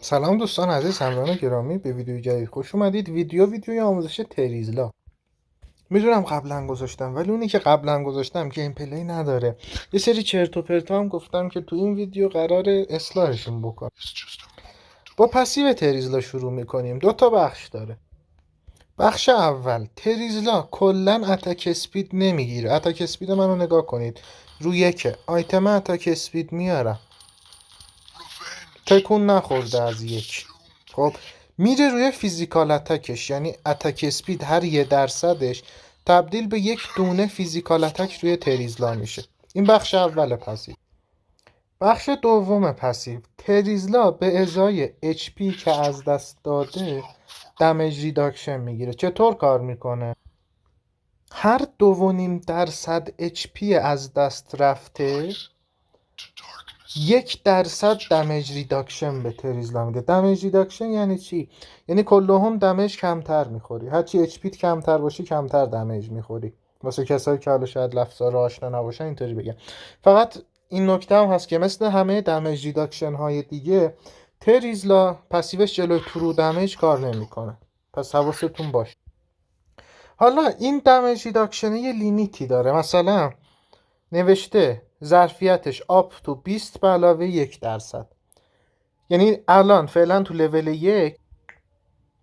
سلام دوستان عزیز، همراهان گرامی، به ویدیوی جدید خوش اومدید. ویدیوی آموزش تریزلا. میدونم قبلا گذاشتم، ولی اونی که قبلا گذاشتم گیم پلی نداره. یه سری چرت و پرتا هم گفتم که تو این ویدیو قرار اصلاحشون بکنم. با پسیو تریزلا شروع میکنیم. دو تا بخش داره. بخش اول، تریزلا کلا اتک اسپید نمیگیره. اتک اسپید منو نگاه کنید. روی یک آیتم اتک اسپید میارم، تکون نخورده از یک. خب میره روی فیزیکال اتکش، یعنی اتک اسپید هر 1% تبدیل به یک دونه فیزیکال اتک روی تریزلا میشه. این بخش اول پسیو. بخش دوم پسیو، تریزلا به ازای HP که از دست داده دمیج ریداکشن میگیره. چطور کار میکنه؟ هر 2.5% HP از دست رفته 1% دمیج ریداکشن به تریزلا میده. دمیج ریداکشن یعنی چی؟ یعنی کلهم دمیج کمتر میخوری. هرچی اچ کمتر باشی کمتر دمیج میخوری. واسه کسایی که حالا شاید لفظا رو آشنا نباشن اینطوری بگم. فقط این نکته هم هست که مثل همه دمیج ریداکشن های دیگه، تریزلا پسیوش جلوی ترو دمیج کار نمیکنه. پس حواستون باشه. حالا این دمیج ریداکشن یه لیمیتی داره. مثلا نوشته ظرفیتش آپ تو 20 به علاوه 1%. یعنی الان فعلا تو لول 1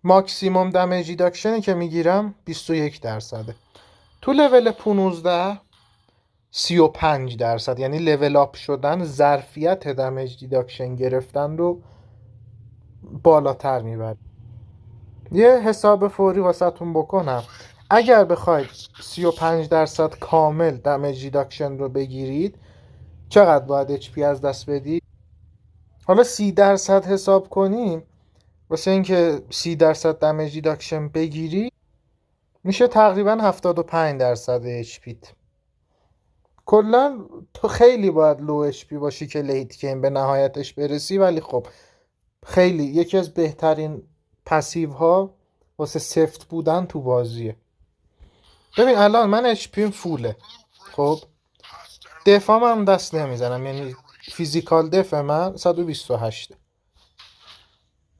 ماکسیموم دمیج ریداکشنی که میگیرم 21%. تو لول 15 35%. یعنی لول آپ شدن ظرفیت دمیج ریداکشن گرفتن رو بالاتر میبره. یه حساب فوری واسهتون بکنم. اگر بخواید 35% کامل دمیج ریداکشن رو بگیرید، چقدر باید اچ پی از دست بدید؟ حالا 30% حساب کنیم. واسه اینکه 30% دمیج ریداکشن بگیری میشه تقریبا 75% اچ پیت. کلا تو خیلی باید لو اچ پی باشی که لیت گیم به نهایتش برسی، ولی خب خیلی یکی از بهترین پسیو ها واسه سفت بودن تو بازیه. ببین الان من اچ پیم فوله. خب دفاعم هم دست نمیزنم، یعنی فیزیکال دف من 128.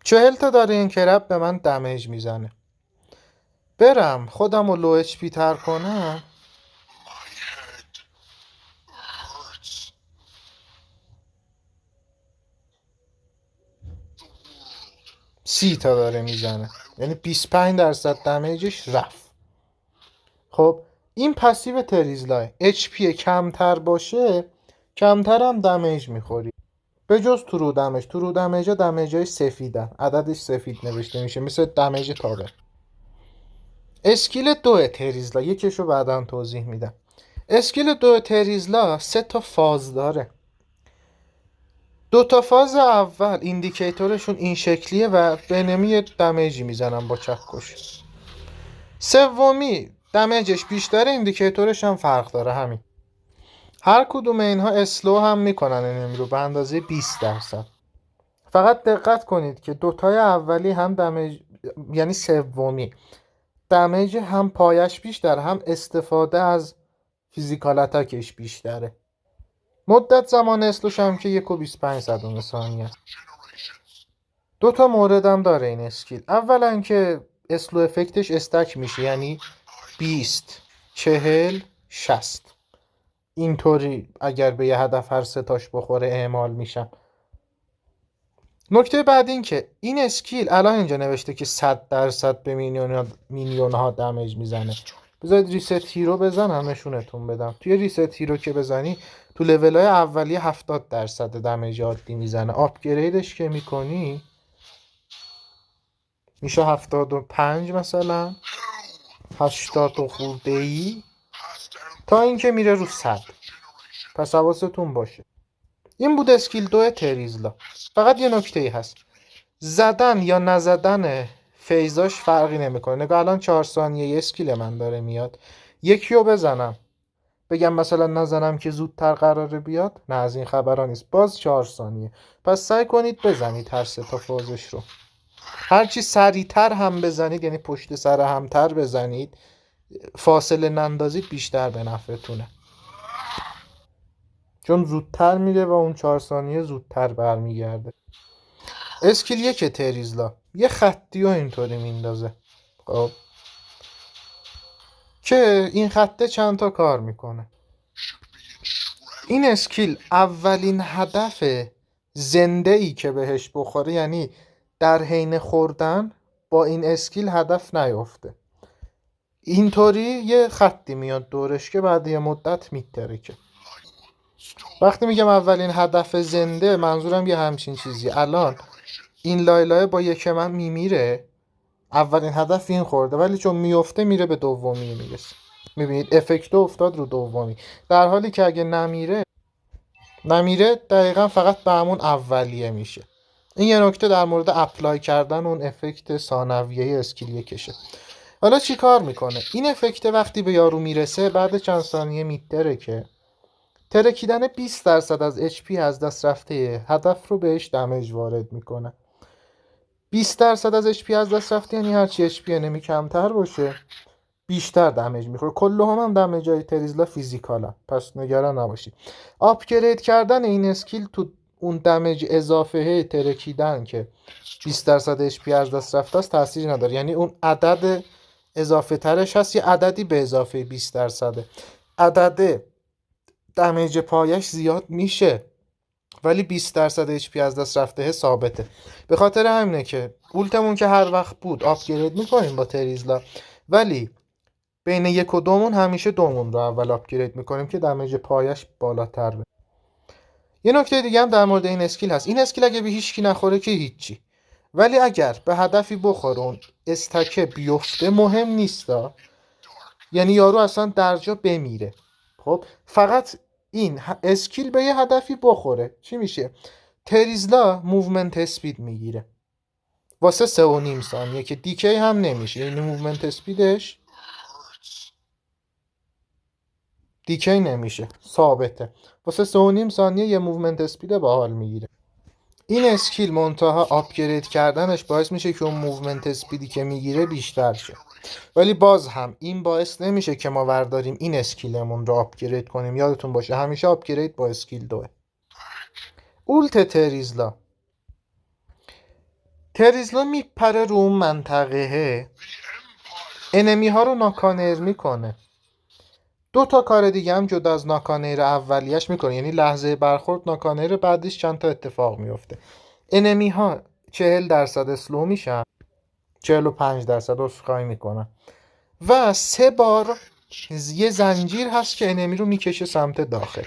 40 تا داره این کرب به من دمیج میزنه. برم خودم رو لو اچ پی تر کنم، 30 تا داره میزنه، یعنی 25% دمیجش رفت. خب این پسیو تریزلای اچ پی کمتر باشه کمتر هم دمیج میخوری. به جز ترو دمیج. ترو دمیج ها دمیج های سفیدن، عددش سفید نوشته میشه، مثل دمیج تاقه. اسکیل 2 تریزلا یکیشو بعدا توضیح میدم. اسکیل 2 تریزلا 3 تا فاز داره. 2 تا فاز اول ایندیکیتورشون این شکلیه و به نمی دمیجی میزنن با چکش. سومی دمیجش بیشتره، ایندیکیتورش هم فرق داره. همین. هر کدوم اینها اسلو هم میکنن انمی رو به اندازه 20%. فقط دقت کنید که دوتای اولی هم دمیج، یعنی سومی دمیج هم پایش بیشتر، هم استفاده از فیزیکال اتکش بیشتره. مدت زمان اسلوش هم که 1.25 ثانیه. دو تا مورد هم داره این اسکیل. اولا که اسلو افکتش استک میشه، یعنی 20 40 60 اینطوری اگر به یه هدف هر سه تاش بخوره اعمال میشن. نکته بعد این که این اسکیل الان اینجا نوشته که 100% به مینیون ها دمیج میزنه. بذارید ریست هیرو بزنم نشونتون بدم. توی ریست هیرو که بزنی تو لول های اولی 70% دمیج عادی میزنه. آپگریدش که میکنی میشه 75 مثلا 80 خورده ای تا اینکه میره رو 100. پس حواستون باشه. این بود اسکیل 2 تریزلا. فقط یه نکته ای هست، زدن یا نزدن فیزاش فرقی نمیکنه. نگاه الان 4 ثانیه یه اسکیل من داره میاد، یکی رو بزنم بگم مثلا نزنم که زودتر قراره بیاد، نه از این خبرها نیست، باز 4 ثانیه. پس سعی کنید بزنید هر سه تا فازش رو. هرچی سریعتر هم بزنید، یعنی پشت سر همتر بزنید، فاصله نندازید، بیشتر به نفعتونه، چون زودتر میره و اون 4 ثانیه زودتر برمیگرده. اسکیل یک تریزلا یه خطی و اینطوری میندازه. خب که این خطه چند تا کار میکنه. این اسکیل اولین هدف زنده ای که بهش بخوره، یعنی در حین خوردن با این اسکیل هدف نیفته، اینطوری یه خطی میاد دورش که بعد یه مدت میترکه. وقتی میگم اولین هدف زنده منظورم یه همچین چیزی. الان این لایلای با یک من میمیره، اولین هدف این خورده، ولی چون میفته میره به دومی میرسه. میبینید افکت افتاد رو دومی، در حالی که اگه نمیره دقیقا فقط به همون اولیه میشه. این یه نکته در مورد اپلای کردن اون افکت ثانویه اسکیل یکشه. حالا چی کار میکنه این افکت؟ وقتی به یارو میرسه بعد چند ثانیه میترکه، ترکیدن 20% از HP از دست رفته هدف رو بهش دمیج وارد میکنه. 20% از HP از دست رفته یعنی هرچی HP انمی کمتر باشه بیشتر دمیج میخوره. کلهم هم دمیج های تریزلا فیزیکاله، پس نگران نباشید. آپگرید کردن این اسکیل تو اون دمیج اضافه ترکیدن که 20% HP از دست رفته است تاثیری نداره، یعنی اون عدد اضافه ترش هست یه عددی به اضافه 20%. عدد دمیج پایش زیاد میشه ولی 20% HP از دست رفته ثابته. به خاطر همینه که اولتمون که هر وقت بود آپگرید میکنیم با تریزلا، ولی بین یک و دومون همیشه دومون رو اول آپگرید میکنیم که دمیج پایش بالاتر بره. یه نکته دیگه هم در مورد این اسکیل هست. این اسکیل اگه به هیچکی نخوره که هیچی، ولی اگر به هدفی بخوره اون استکه بیفته مهم نیستا، یعنی یارو اصلا در جا بمیره. خب فقط این اسکیل به یه هدفی بخوره چی میشه؟ تریزلا موومنت اسپید میگیره واسه 3.5 ثانیه که دیکی هم نمیشه، یعنی موومنت اسپیدش دیکی نمیشه، ثابته. واسه 3.5 ثانیه یه موومنت اسپید باحال میگیره. این اسکیل منتها آپگرید کردنش باعث میشه که اون موومنت اسپیدی که میگیره بیشتر شه، ولی باز هم این باعث نمیشه که ما ورداریم این اسکیلمون رو آپگرید کنیم. یادتون باشه همیشه آپگرید با اسکیل 2. اولت تریزلا میپره رو اون منطقه، انمی ها رو ناکانر میکنه. 2 تا کار دیگه هم جدا از ناکانر اولیش میکنه، یعنی لحظه برخورد ناکانر، بعدش چند تا اتفاق میفته. انمی ها 40% اسلو میشن، 45% عذرخواهی میکنن و 3 بار یه زنجیر هست که انمی رو میکشه سمت داخل.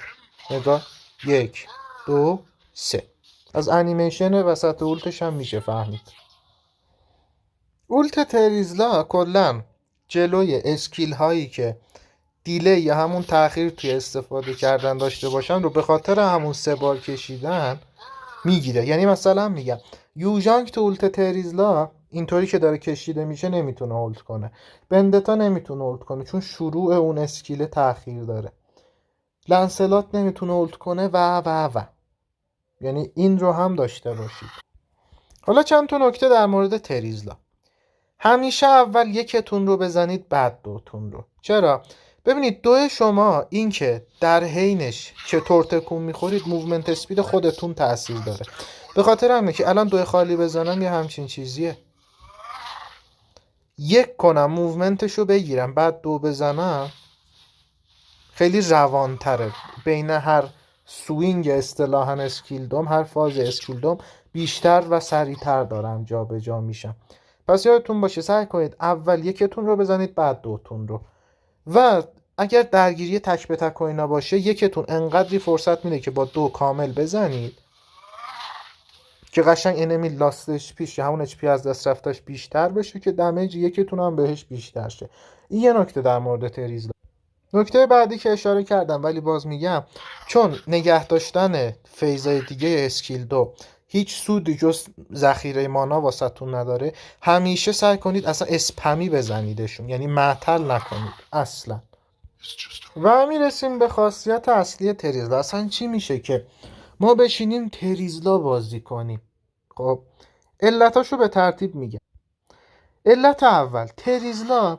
نگاه 1 2 3. از انیمیشن وسط اولتش هم میشه فهمید. اولت تریزلا کلا جلوی اسکیل هایی که دیلی یا همون تأخیر توی استفاده کردن داشته باشن رو به خاطر همون 3 بار کشیدن میگیره. یعنی مثلا میگم یوژانگ تو اولت تریزلا اینطوری که داره کشیده میشه نمیتونه اولت کنه، بندتا نمیتونه اولت کنه چون شروع اون اسکیل تأخیر داره، لنسلات نمیتونه اولت کنه و یعنی این رو هم داشته باشید. حالا چند تا نکته در مورد تریزلا. همیشه اول یکتون رو بزنید بعد دوتون رو. چرا؟ ببینید دو شما این که در حینش چطور تکون میخورید موومنت اسپید خودتون تاثیر داره. به خاطر همینه که الان 2 خالی بزنم یه همچین چیزیه، 1 کنم موومنتش رو بگیرم بعد 2 بزنم خیلی روانتره. بین هر سوینگ اصطلاحاً اسکیل دوم، هر فاز اسکیل دوم بیشتر و سریعتر دارم جا به جا میشم. پس یادتون باشه سعی کنید اول یکتون رو بزنید بعد دوتون رو، و اگر درگیری تک به تک و اینا باشه یکتون انقدری فرصت میده که با 2 کامل بزنید که قشنگ انمی لاستش پیش همون HP از دست رفتش بیشتر بشه که دمیج یکتون هم بهش بیشتر شه. این یه نکته در مورد تریزلا. نکته بعدی که اشاره کردم ولی باز میگم، چون نگه داشتن فیزای دیگه اسکیل 2 هیچ سودی جز ذخیره مانا واسهتون نداره، همیشه سعی کنید اصلا اسپمی بزنیدشون، یعنی معطل نکنید اصلا. و میرسیم به خاصیت اصلی تریزلا. اصلا چی میشه که ما بشینیم تریزلا بازی کنیم؟ خب علتاشو به ترتیب میگم. علت اول، تریزلا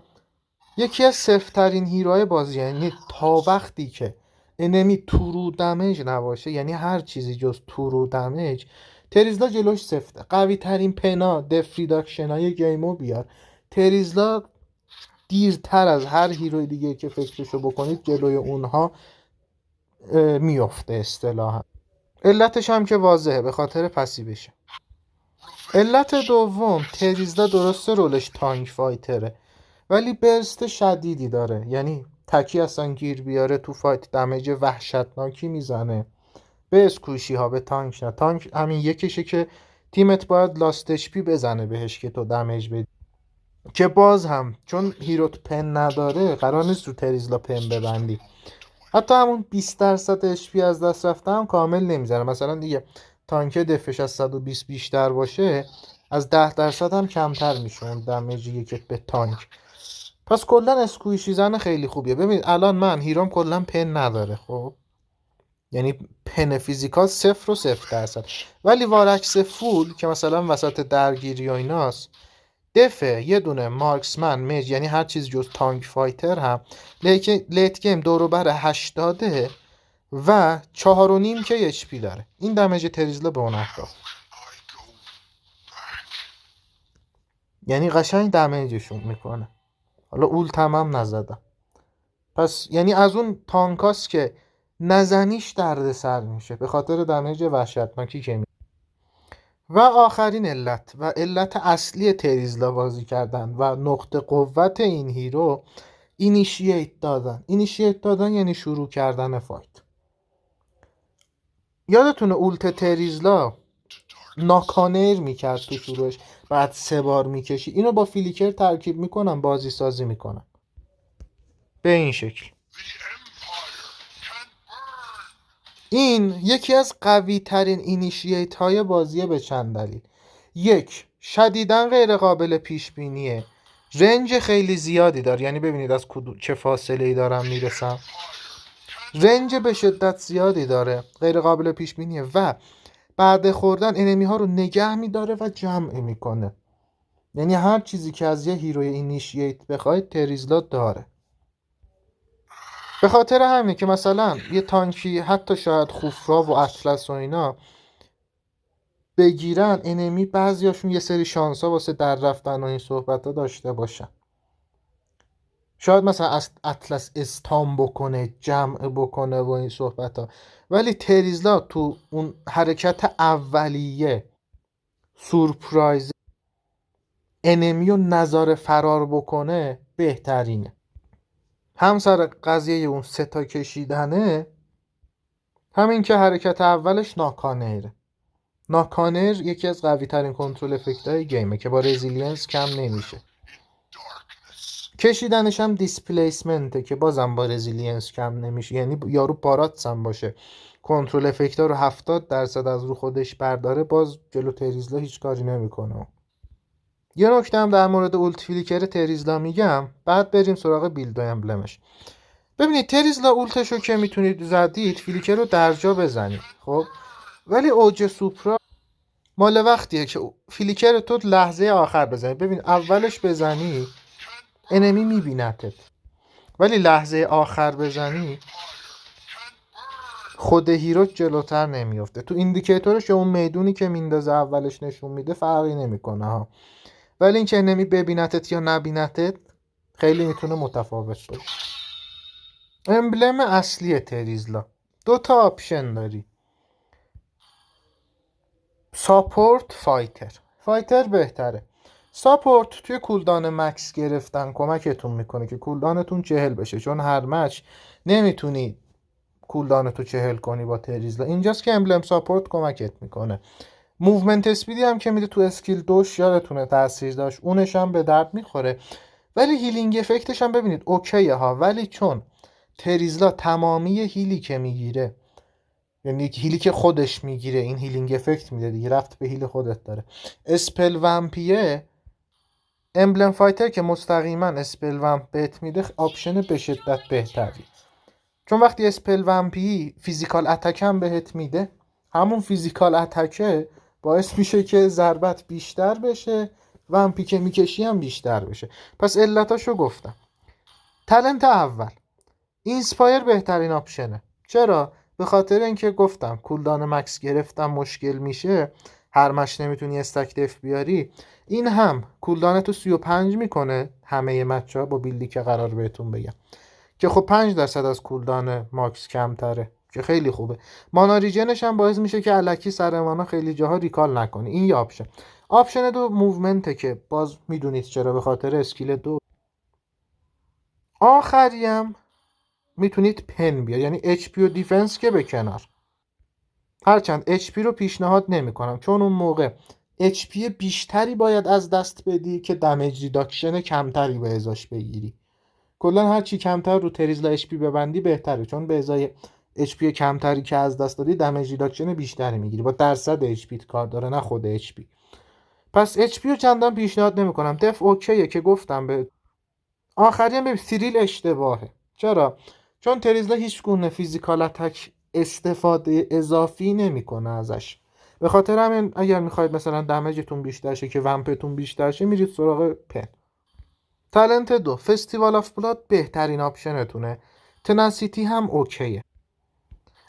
یکی از سفترین هیروهای بازی، یعنی تا وقتی که انمی تورو دمیج نباشه، یعنی هر چیزی جز تورو دمیج، تریزلا جلوش سفته. قوی ترین پنا دف ریداکشن های گیمو بیار. تریزلا دیرتر از هر هیروی دیگه که فکرشو بکنید جلوی اونها میفته اصطلاحا. علتش هم که واضحه، به خاطر پسیبشه. علت دوم، تریزلا درسته رولش تانک فایتره ولی برست شدیدی داره، یعنی تکی اصلا گیر بیاره تو فایت دمیج وحشتناکی میزنه به اسکوشی ها، به تانک نه. تانک همین یکیشه که تیمت باید لاست اچ پی بزنه بهش که تو دمیج بدی، که باز هم چون هیروت پن نداره قرار نیست رو تریزلا پن ببندی. حتی همون 20% اچ پی از دست رفته هم کامل نمیزنه. مثلا دیگه تانک دفش از 120 بیشتر باشه از 10% هم کمتر میشه اون دمیجی که به تانک. پس کلا اسکویشی زن خیلی خوبیه. ببین الان من هیروم کلا پن نداره، خب یعنی پن فیزیکال 0%، ولی وارکس فول که مثلا وسط درگیری و ایناست دفه یه دونه مارکسمن میج، یعنی هر چیز جز تانک فایتر هم لیت گیم دورو بر 80 و 4.5 که اچ پی داره. این دمیج تریزلا به اون اهداف، یعنی قشنگ دمیجشون میکنه. حالا اولتم هم نزدم، پس یعنی از اون تانکاست که نزنیش درد سر میشه به خاطر دمیج وحشتناکی که و آخرین علت و علت اصلی تریزلا بازی کردن و نقطه قوت این هیرو، اینیشییت دادن یعنی شروع کردن فایت. یادتونه اولت تریزلا ناکانر میکرد تو شروعش، بعد 3 بار میکشی. اینو با فیلیکر ترکیب میکنن، بازی سازی میکنن به این شکل. این یکی از قوی ترین اینیشییت های بازیه به چند دلیل. یک، شدیداً غیر قابل پیش بینیه، رنج خیلی زیادی داره، یعنی ببینید از چه فاصله ای دارم میرسم، رنج به شدت زیادی داره، غیر قابل پیش بینیه و بعد خوردن انمی ها رو نگه میداره و جمع میکنه. یعنی هر چیزی که از یه هیروی اینیشییت بخواید تریزلا داره. به خاطر همینه که مثلا یه تانکی حتی شاید خوفرا و اطلس و اینا بگیرن انمی، بعضیاشون یه سری شانسا واسه در رفتن و این صحبت ها داشته باشن. شاید مثلا اطلس استام بکنه، جمع بکنه و این صحبت ها، ولی تریزلا تو اون حرکت اولیه سورپرایز انمی و نظاره فرار بکنه بهترینه. هم سر قضیه اون 3 تا کشیدنه، همین که حرکت اولش ناکانر یکی از قوی ترین کنترل افکت های گیمه که با رزیلینس کم نمیشه. کشیدنش هم دیسپلیسمنته که بازم با رزیلینس کم نمیشه، یعنی یارو پاراتس هم باشه کنترل افکت ها رو 70% از رو خودش برداره، باز جلو تریزلا هیچ کاری نمیکنه. یه نکته هم در مورد اولت فلیکر تریزلا میگم، بعد بریم سراغ بیلد و امبلمش. ببینید تریزلا اولتشو که میتونید زدید فلیکر رو درجا بزنید، خب ولی اوج سوپرا مال وقتیه که فلیکر تو لحظه آخر بزنی. ببین اولش بزنی انمی میبینتت، ولی لحظه آخر بزنی خود هیرو جلوتر نمیافته. تو ایندیکیتورش اون میدونی که میندازه اولش نشون میده فرقی نمیکنه ها، ولی این که انمی ببینتت یا نبینتت خیلی میتونه متفاوت باشه. امبلم اصلی تریزلا 2 تا آپشن داری، ساپورت، فایتر بهتره. ساپورت توی کولدان مکس گرفتن کمکتون میکنه که کولدانتون 40 بشه، چون هر مچ نمیتونی کولدانتو 40 کنی با تریزلا. اینجاست که امبلم ساپورت کمکت میکنه. موومنت اسپیدی هم که میده تو اسکیل 2 یادتونه تاثیر داشت، اونش هم به درد میخوره. ولی هیلینگ افکتش هم ببینید اوکیه ها، ولی چون تریزلا تمامی هیلی که میگیره، یعنی هیلی که خودش میگیره این هیلینگ افکت میده دیگه، رفت به هیل خودت داره. اسپل ومپیه امبلم فایتر که مستقیما اسپل ومپ بهت میده آپشن به شدت بهتری، چون وقتی اسپل ومپی فیزیکال اتک هم بهت میده، همون فیزیکال اتکه باعث میشه که ضربت بیشتر بشه، ومپی که میکشی هم بیشتر بشه. پس علتاشو گفتم. تالنت اول، اینسپایر بهترین آپشنه. چرا؟ به خاطر اینکه گفتم کولدان مکس گرفتم مشکل میشه، هر مش نمیتونی استک دف بیاری، این هم کولدان تو 35 میکنه همه مچا با بیلدی که قرار بهتون بگم، که خب 5% از کولدان ماکس کمتره که خیلی خوبه. مانا ریجنش هم باعث میشه که الکی سر مانا خیلی جاها ریکال نکنی. این یه آپشن. آپشن دو موومنته که باز میدونید چرا، به خاطر اسکیل 2. آخریم میتونید پن بیا، یعنی اچ پی و دیفنس که به کنار، هرچند اچ پی رو پیشنهاد نمیکنم چون اون موقع اچ پی بیشتری باید از دست بدی که دمیج ریداکشن کمتری به ازاش بگیری. کلا هر چی کمتر رو تریزلا اچ پی ببندی بهتره، چون به ازای اچ پی کمتری که از دست دادی دمیج ریداکشن بیشتری میگیری، با درصد اچ پی کار داره نه خود اچ پی. پس اچ پی رو چندان پیشنهاد نمیکنم. دف اوکیه که گفتم به آخری هم. به سیریل اشتباهه. چرا؟ چون تریزلا هیچ گونه فیزیکال اتک استفاده اضافی نمیکنه ازش. به خاطر همین اگر میخواید مثلا دمیجتون بیشتر شه که ومپتون بیشتر شه، میرید سراغ پن. تالنت 2 فستیوال آف بلاد بهترین آپشنتونه. تناسیتی هم اوکیه.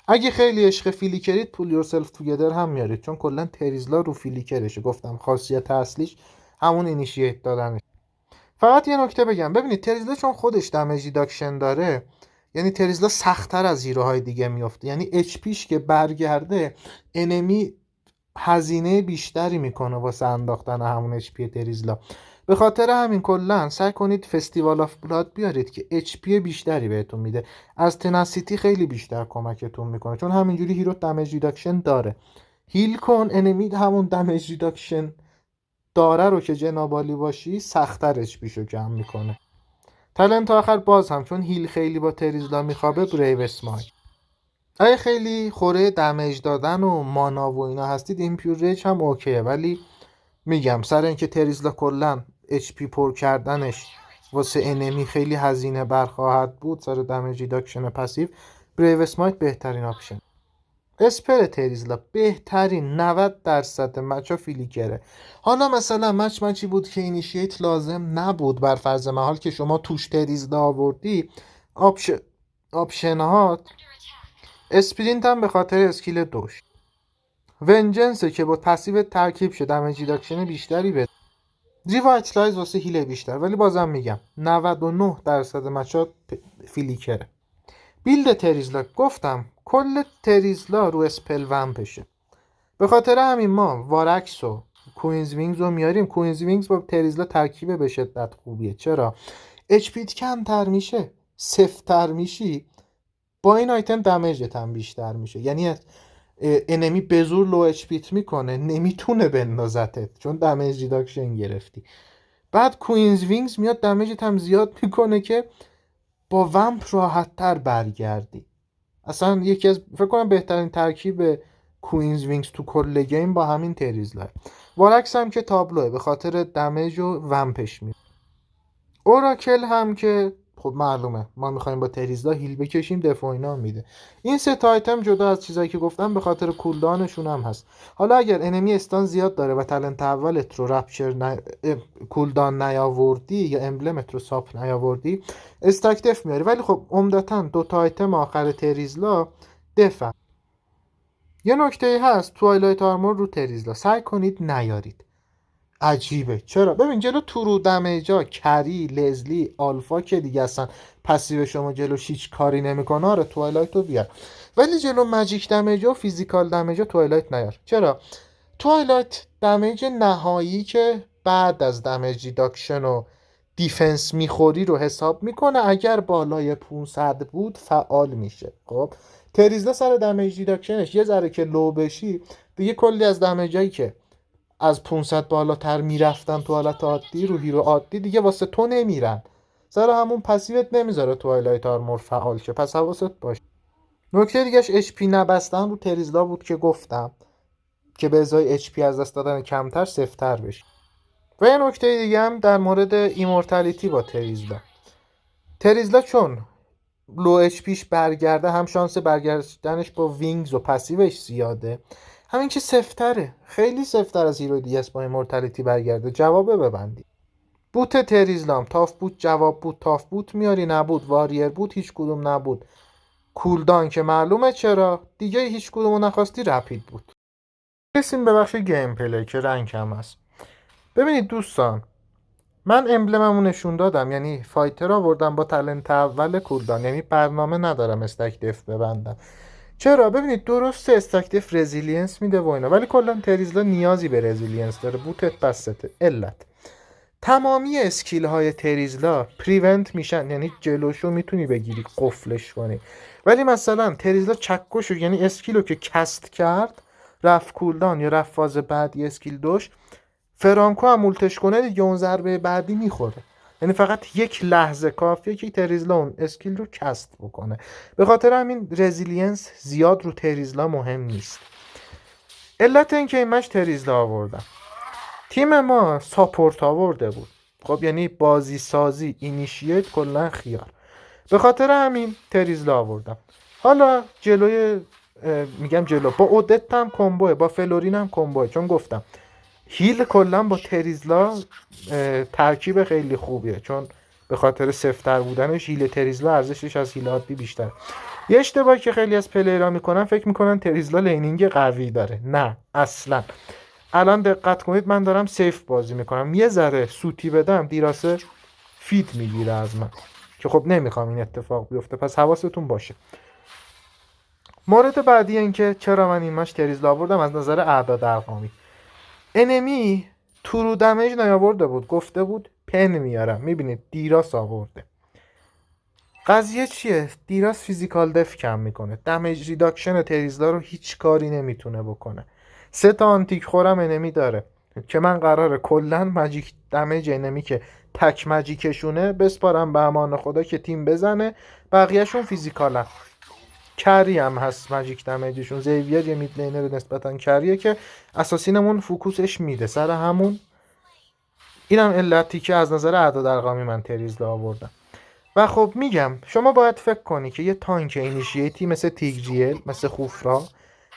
اگه خیلی عشق فیلیکرید پول یورسلف توگدر هم میارید، چون کلا تریزلا رو فیلیکرشه. گفتم خاصیت اصلیش همون اینیشییت دادنه. فقط یه نکته بگم، ببینید تریزلا چون خودش دمیج ریداکشن داره، یعنی تریزلا سخت‌تر از هیروهای دیگه میفته، یعنی اچ پیش که برگرده انمی هزینه بیشتری میکنه واسه انداختن همون اچ پی تریزلا. به خاطر همین کلا سعی کنید فستیوال آف بلاد بیارید که اچ پی بیشتری بهتون میده. از تناسیتی خیلی بیشتر کمکتون میکنه، چون همینجوری هیرو دمیج ریداکشن داره. هیل کن انمی همون دمیج ریداکشن داره رو که جنابالی باشی سخت‌تر اچ پیشو کم میکنه. تالنت آخر باز هم چون هیل خیلی با تریزلا میخوابه، بریو اسمایل. اگه خیلی خوره دمیج دادن و مانا و اینا هستید، ایمپیور ریج هم اوکیه، ولی میگم سر اینکه تریزلا کلا اچ پی پر کردنش واسه انمی خیلی هزینه برخواهد بود سر دمیج ریداکشن پسیو، بریو اسمایل بهترین آپشن. اسپل تریزلا بهترین 90% مچا فیلیکره. حالا مثلا مچی بود که اینیشیت لازم نبود، بر فرض محال که شما توش تریزلا آوردی، آپشنات اسپرینت هم به خاطر اسکیل 2، ونجنسه که با پسیو ترکیب شده دمیج ریداکشن بیشتری بده، ریوایتلایز واسه هیل بیشتر، ولی بازم میگم 99% مچا فیلیکره. بیلد تریزلا گفتم کل تریزلا رو اسپل ومپشه. به خاطر همین ما وارکس و کوینز وینگز رو میاریم. کوینز وینگز با تریزلا ترکیب به شدت خوبیه. چرا؟ اچ پیت کمتر میشه، سفت‌تر میشی، با این آیتم دمیجت هم بیشتر میشه. یعنی انمی به زور لو اچ پیت میکنه، نمیتونه بندازتت چون دمیج ریداکشن گرفتی. بعد کوینز وینگز میاد دمیجت هم زیاد میکنه که با ومپ راحت تر برگردی. اصلا یکی از فکر کنم بهترین ترکیب کوینز وینگز تو کل گیم با همین تریزلا. وارکس هم که تابلوه به خاطر دمیج و ومپش میره. اوراکل هم که خب معلومه ما میخوایم با تریزلا هیل بکشیم، دفاع اینا میده. این سه تا آیتم جدا از چیزایی که گفتم به خاطر کولدانشون هم هست. حالا اگر انمی استان زیاد داره و تالنت اولت رو رپچر کولدان نیاوردی یا امبلمت رو ساپ نیاوردی، استاک دف میاری. ولی خب عمدتا دو تا آیتم آخر تریزلا دفع. یه نکته هست، توایلایت آرمور رو تریزلا سعی کنید نیارید. عجیبه. چرا؟ ببین جلو تورو دمیجا کری لزلی آلفا که دیگه اصلا پسیو شما جلوش هیچ کاری نمیکنه. آره توایلایت رو بیار، ولی جلو ماجیک دمیجا و فیزیکال دمیجا توایلایت نیار. چرا؟ توایلایت دمیج نهایی که بعد از دمیج ریداکشن و دیفنس میخوری رو حساب میکنه. اگر بالای 500 بود فعال میشه. خب تریزلا سر دمیج ریداکشنش یه ذره که لو بشی، دیگه کلی از دمیجایی که از 500 بالاتر میرفتن تو حالت عادی رو هیرو عادی دیگه واسه تو نمیرن. سر همون پسیوت نمیذاره توایلایت آرمور فعال شه، پس حواست باشه. نکته دیگهش اچ پی نبستن رو تریزلا بود که گفتم که به ازای اچ پی از دست دادن کمتر سفتر بشه. و یه نکته دیگه هم در مورد ایمورتالیتی با تریزلا چون لو اچ پیش برگرده، هم شانس برگردنش با وینگز و پسیوش زیاده، همین که سفتره، خیلی سفتر از هیرو دیگه است با ایمورتالیتی برگرده. جوابه ببندی. بوت تریزلام تاف بود، جواب بود تاف بود میاری، نبود واریر بود، هیچ کدوم نبود. کولدان که معلومه چرا دیگه، هیچ کدومو نخواستی رپید بود. رسیم به بخش گیم پلی که رنگ هم هست. ببینید دوستان، من امبلممو نشون دادم، یعنی فایتر آوردم با تالنت اول کولدان، یعنی برنامه ندارم استک دف ببندم. چرا؟ ببینید درسته استک دف رزیلینس میده و اینا، ولی کلا تریزلا نیازی به رزیلینس داره. بوتت بسته. علت تمامی اسکیل های تریزلا پریونت میشن، یعنی جلوشو میتونی بگیری، قفلش کنی. ولی مثلا تریزلا چکشو، یعنی اسکیلو که کست کرد، رفت کولدان یا رفت فاز بعدی اسکیل دوش، فرانکو هم مولتش کنه دیگه، اون ضربه بعدی میخوره. یعنی فقط یک لحظه کافیه که تریزلا اون اسکیل رو کست بکنه. به خاطر همین رزیلینس زیاد رو تریزلا مهم نیست. علت این که این مش تریزلا آوردم، تیم ما ساپورت آورده بود، خب یعنی بازی سازی اینیشیت کلا خیار. به خاطر همین تریزلا آوردم. حالا جلوی میگم جلو با اودت هم کمبوه، با فلورین هم کمبوه، چون گفتم هیل کلا با تریزلا ترکیب خیلی خوبیه، چون به خاطر سفتر بودنش هیل تریزلا ارزشش از هیل عادی بیشتره. یه اشتباهی که خیلی از پلیرها میکنن، فکر میکنن تریزلا لینینگ قوی داره. نه اصلا. الان دقت کنید، من دارم سیف بازی میکنم، یه ذره سوتی بدم دیراسه فید میگیره از من، که خب نمیخوام این اتفاق بیفته، پس حواستون باشه. مورد بعدی این که چرا من این ماش تریزلا آوردم، از نظر اعداد ارقامی. انمی تورو دمیج نیاورده بود، گفته بود پن میارم. میبینید دیراس آورده. قضیه چیه؟ دیراس فیزیکال دف کم میکنه، دمیج ریداکشن تریزلا رو هیچ کاری نمیتونه بکنه. 3 تا آنتیک خورم انمی داره که من قراره کلا ماجیک دمیج انمی که تک ماجیکشونه بسپارم به امان خدا که تیم بزنه، بقیهشون فیزیکالن. کری هم هست ماجیک دمیجشون. زیویر یه مید لینر نسبتا کریه که اساسینمون فوکوسش میده سر همون. اینم علتی که از نظر اعداد ارقامی من تریزلا آوردم. و خب میگم شما باید فکر کنی که یه تانک اینیشیتی مثل تیگریل، مثل خوفرا،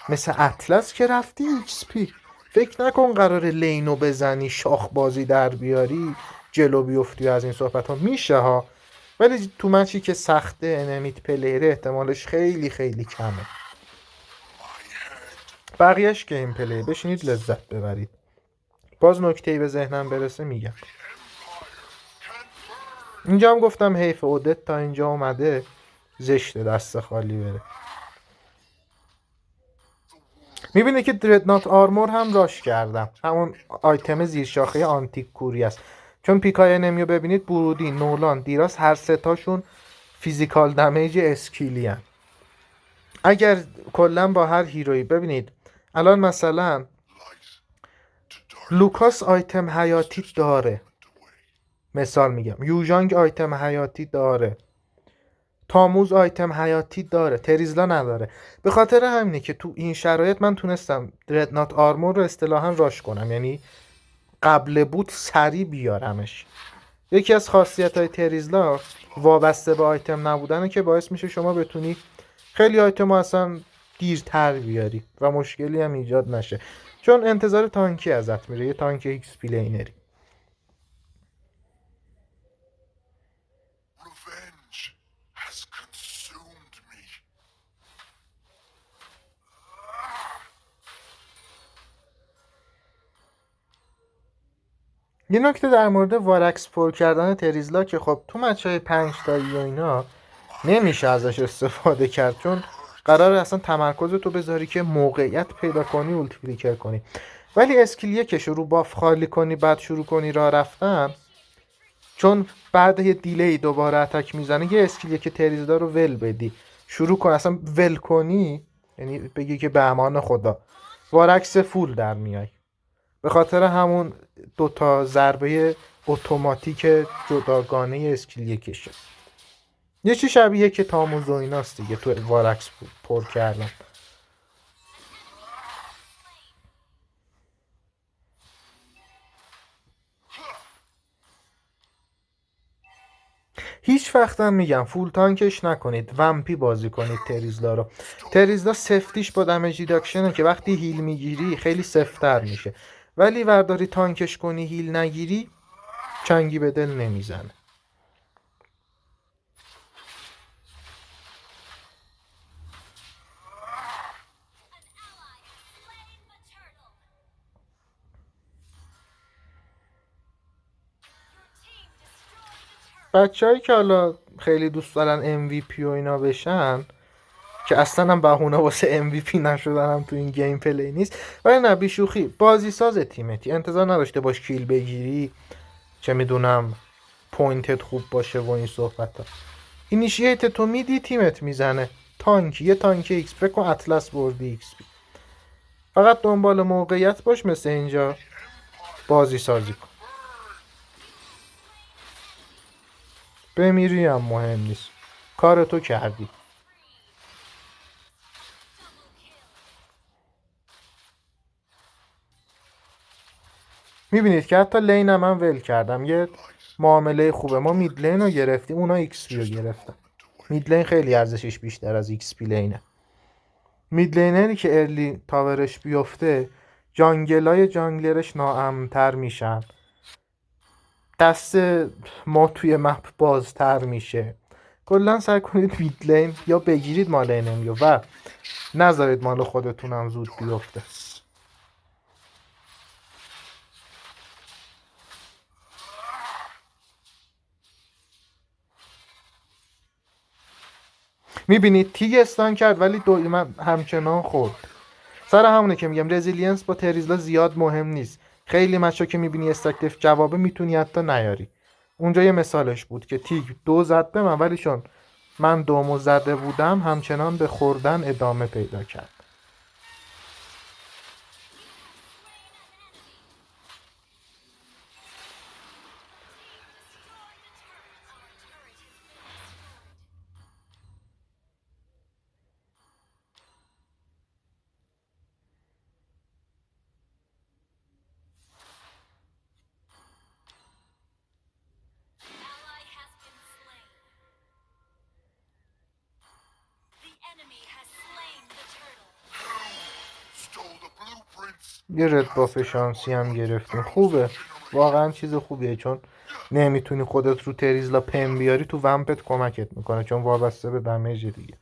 مثل اطلس که رفتی ایکس پی، فکر نکن قرار لینو بزنی شاخ بازی در بیاری جلو بیفتی. از این صحبت ها میشه ها، ولی تو مچی که سخته انمیت پلیره احتمالش خیلی خیلی کمه. بقیهش گیم پلی، بشینید لذت ببرید. باز نکته‌ای به ذهنم برسه میگم. اینجا هم گفتم حیف اودت تا اینجا اومده، زشته دست خالی بره. میبینه که دردنات آرمور هم راش کردم، همون آیتم زیر شاخه آنتیک کوری است. چون پیکای نمیو ببینید، برودی، نولان، دیراس، هر ستاشون فیزیکال دمیج اسکیلی هن. اگر کلا با هر هیروی ببینید، الان مثلا لوکاس آیتم حیاتی داره، مثال میگم، یوژانگ آیتم حیاتی داره، تاموز آیتم حیاتی داره، تریزلا نداره. به خاطر همینه که تو این شرایط من تونستم دردنات آرمور رو اصطلاحا راش کنم، یعنی قبل بود سری بیارمش. یکی از خاصیت های تریزلا وابسته به آیتم نبودنه که باعث میشه شما بتونی خیلی آیتم ها اصلا دیرتر بیاری و مشکلی هم ایجاد نشه، چون انتظار تانکی ازت میره، یه تانک ایکس پلینری. یه نکته در مورد وارکس پر کردن تریزلا که خب تو مچهای 5 تایی و اینا نمیشه ازش استفاده کرد، چون قراره اصلا تمرکز تو بذاری که موقعیت پیدا کنی اولت فلیکر کنی. ولی اسکیل یکش رو باف خالی کنی بعد شروع کنی راه رفتن، چون بعد یه دیلی دوباره اتک میزنه. یه اسکیل که تریزلا رو ول بدی شروع کن، اصلا ول کنی، یعنی بگی که به امان خدا، وارکس فول در میای. به خاطر همون دوتا ضربه اتوماتیک جداگانه اسکیل یکشه. یه چی شبیه که تاموز و ایناست دیگه تو وارکس پر کردن. هیچ وقتم میگم فول تانکش نکنید، ومپی بازی کنید تریزلا رو. تریزلا سفتیش با دمیج ریداکشنه که وقتی هیل میگیری خیلی سفتر میشه، ولی ورداری تانکش کنی هیل نگیری چنگی به دل نمیزنه. بچه‌هایی که حالا خیلی دوست دارن MVP و اینا بشن که اصلا هم بهونه واسه MVP نشدن هم تو این گیم پلی نیست، ولی نه بیشوخی بازی ساز تیمتی، انتظار نداشته باش کیل بگیری، چه میدونم پوینتت خوب باشه و این صحبت ها. اینیشییت تو میدی تیمت میزنه، تانکی یه تانک ایکس فکر کن اطلس بردی ایکس پی، فقط دنبال موقعیت باش، مثل اینجا بازی سازی کن. بمیری هم مهم نیست، کار تو کردی. میبینید که حتی لین هم من ول کردم، یه معامله خوبه. ما مید لین رو گرفتیم، اونا ایکس پی رو گرفتن. مید لین خیلی ارزشش بیشتر از ایکس پی لینه. مید لینری که ارلی تاورش بیفته، جانگلای جانگلرش ناامن‌تر میشن، دست ما توی مپ بازتر میشه. کلا سعی کنید مید لین یا بگیرید مال انمیو و نذارید مال خودتونم زود بیفته. میبینید تیگ استان کرد ولی من همچنان خورد. سر همونه که میگم رزیلینس با تریزلا زیاد مهم نیست. خیلی مچا که میبینی استکتف جوابه میتونی حتی نیاری. اونجا یه مثالش بود که تیگ 2 زد به من، ولی چون من 2 زده بودم همچنان به خوردن ادامه پیدا کرد. یه رد باف شانسی هم گرفتیم، خوبه، واقعا چیز خوبیه، چون نمیتونی خودت رو تریزلا پم بیاری، تو ومپت کمکت میکنه چون وابسته به دمیج دیگه.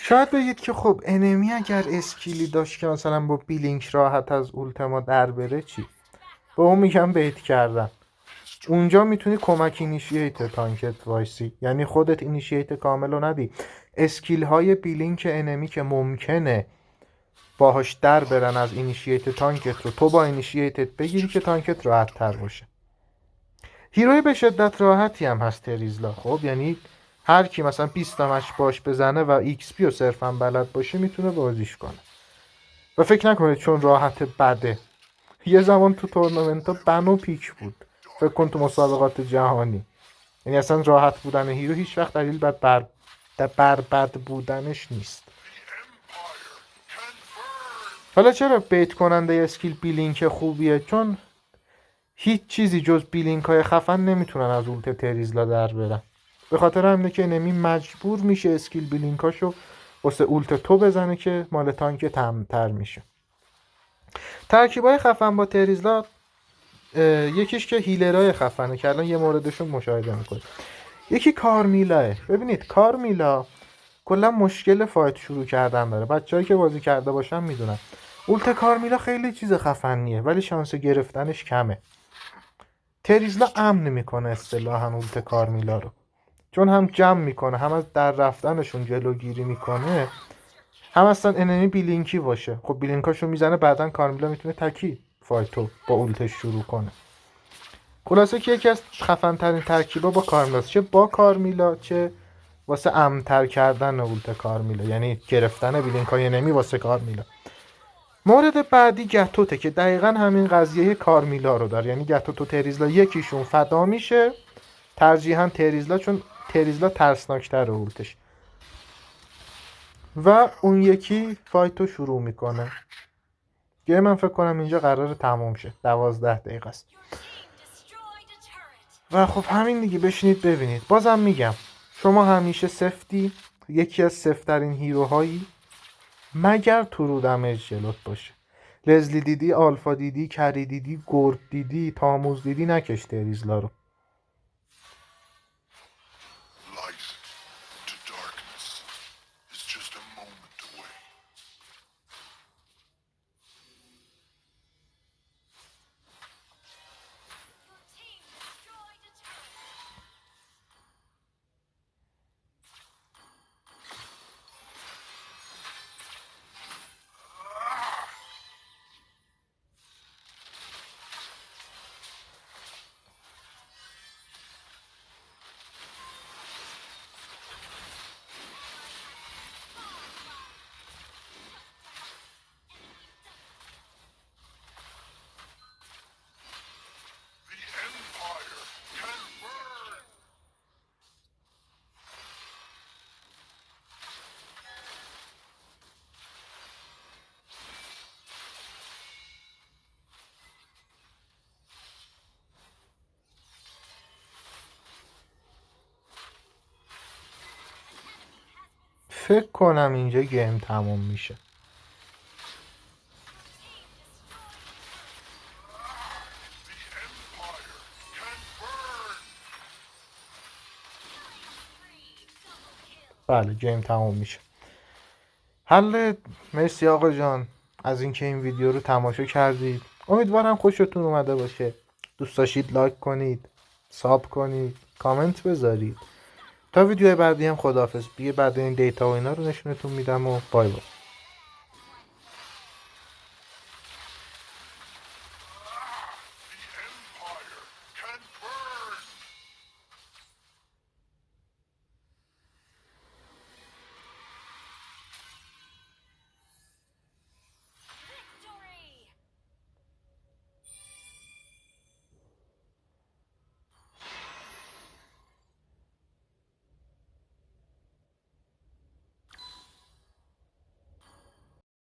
شاید بگید که خب انمی اگر اسکیلی داشت که مثلا با بیلینک راحت از اولتما در بره چی؟ به اون میگم بیت کردن. اونجا میتونی کمک اینیشییت تانکت وایسی، یعنی خودت اینیشییت کامل رو ندی، اسکیل های بیلینک انمی که ممکنه باهاش در برن از اینیشییت تانکت رو تو با اینیشییتت بگیری که تانکت راحت تر باشه. هیروی به شدت راحتی هم هست تریزلا، خب یعنی هر کی مثلا 20 تا مچ باش بزنه و ایکس پی رو صرفا بلد باشه میتونه بازیش کنه. و فکر نکنید چون راحت بده. یه زمان تو تورنمنت ها بن و پیک بود، فکر کن تو مسابقات جهانی. یعنی اصلا راحت بودن هیرو هیچ وقت دلیل بر بد بودنش نیست. حالا چرا بیت کننده اسکیل بیلینک خوبیه؟ چون هیچ چیزی جز بیلینک های خفن نمیتونن از اولت تریزلا در برن. به خاطر همینه که انمی مجبور میشه اسکیل بیلینکاشو واسه اولت تو بزنه که مال تانک تمتر میشه. ترکیبای خفن با تریزلا یکیش که هیلرای خفنه که الان یه موردشون مشاهده میکنه، یکی کارمیلاه. ببینید کارمیلا کلا مشکل فایت شروع کردن داره، بچه‌ای که بازی کرده باشن میدونن. اولت کارمیلا خیلی چیز خفنیه ولی شانس گرفتنش کمه. تریزلا امن میکنه اصطلاحاً اولت کارمیلا رو، چون هم جمع میکنه، هم از در رفتنشون جلوگیری میکنه، هم اصلا انمی بیلینکی باشه. خب بیلینکاشو میزنه، بعدن کارمیلا میتونه تکی فایتو با اولتش شروع کنه. خلاصه که یکی از خفن ترین ترکیبا با کارمیلا، چه با کارمیلا چه واسه امن‌تر کردن اولت کارمیلا، یعنی گرفتن بیلینکای انمی واسه کارمیلا. مورد بعدی گتوته که دقیقا همین قضیه کارمیلا رو داره، یعنی گتوت و تریزلا یکیشون فدا میشه، ترجیحاً تریزلا، چون تریزلا ترسناکتر اولتش، و اون یکی فایتو شروع میکنه. گیم من فکر کنم اینجا قراره تموم شه، 12 دقیقه است. و خب همین دیگه، بشینید ببینید. بازم میگم شما همیشه سفتی، یکی از سفترین هیروهایی، مگر تو رو دمیج جلوت باشه. لزلی دیدی، آلفا دیدی، کری دیدی، گرد دیدی، تاموز دیدی، نکش تریزلا رو. Light to darkness is just a moment away. The Empire can burn! فکر کنم اینجا گیم تموم میشه. The Empire can burn! بله گیم تموم میشه. حل. مرسی آقا جان از اینکه این ویدیو رو تماشا کردید. امیدوارم خوشتون اومده باشه. دوست داشتید لایک کنید، ساب کنید، کامنت بذارید. تا ویدیو بعدی هم خداحافظ. بعد این دیتا و اینا رو نشونتون میدم و بای بای.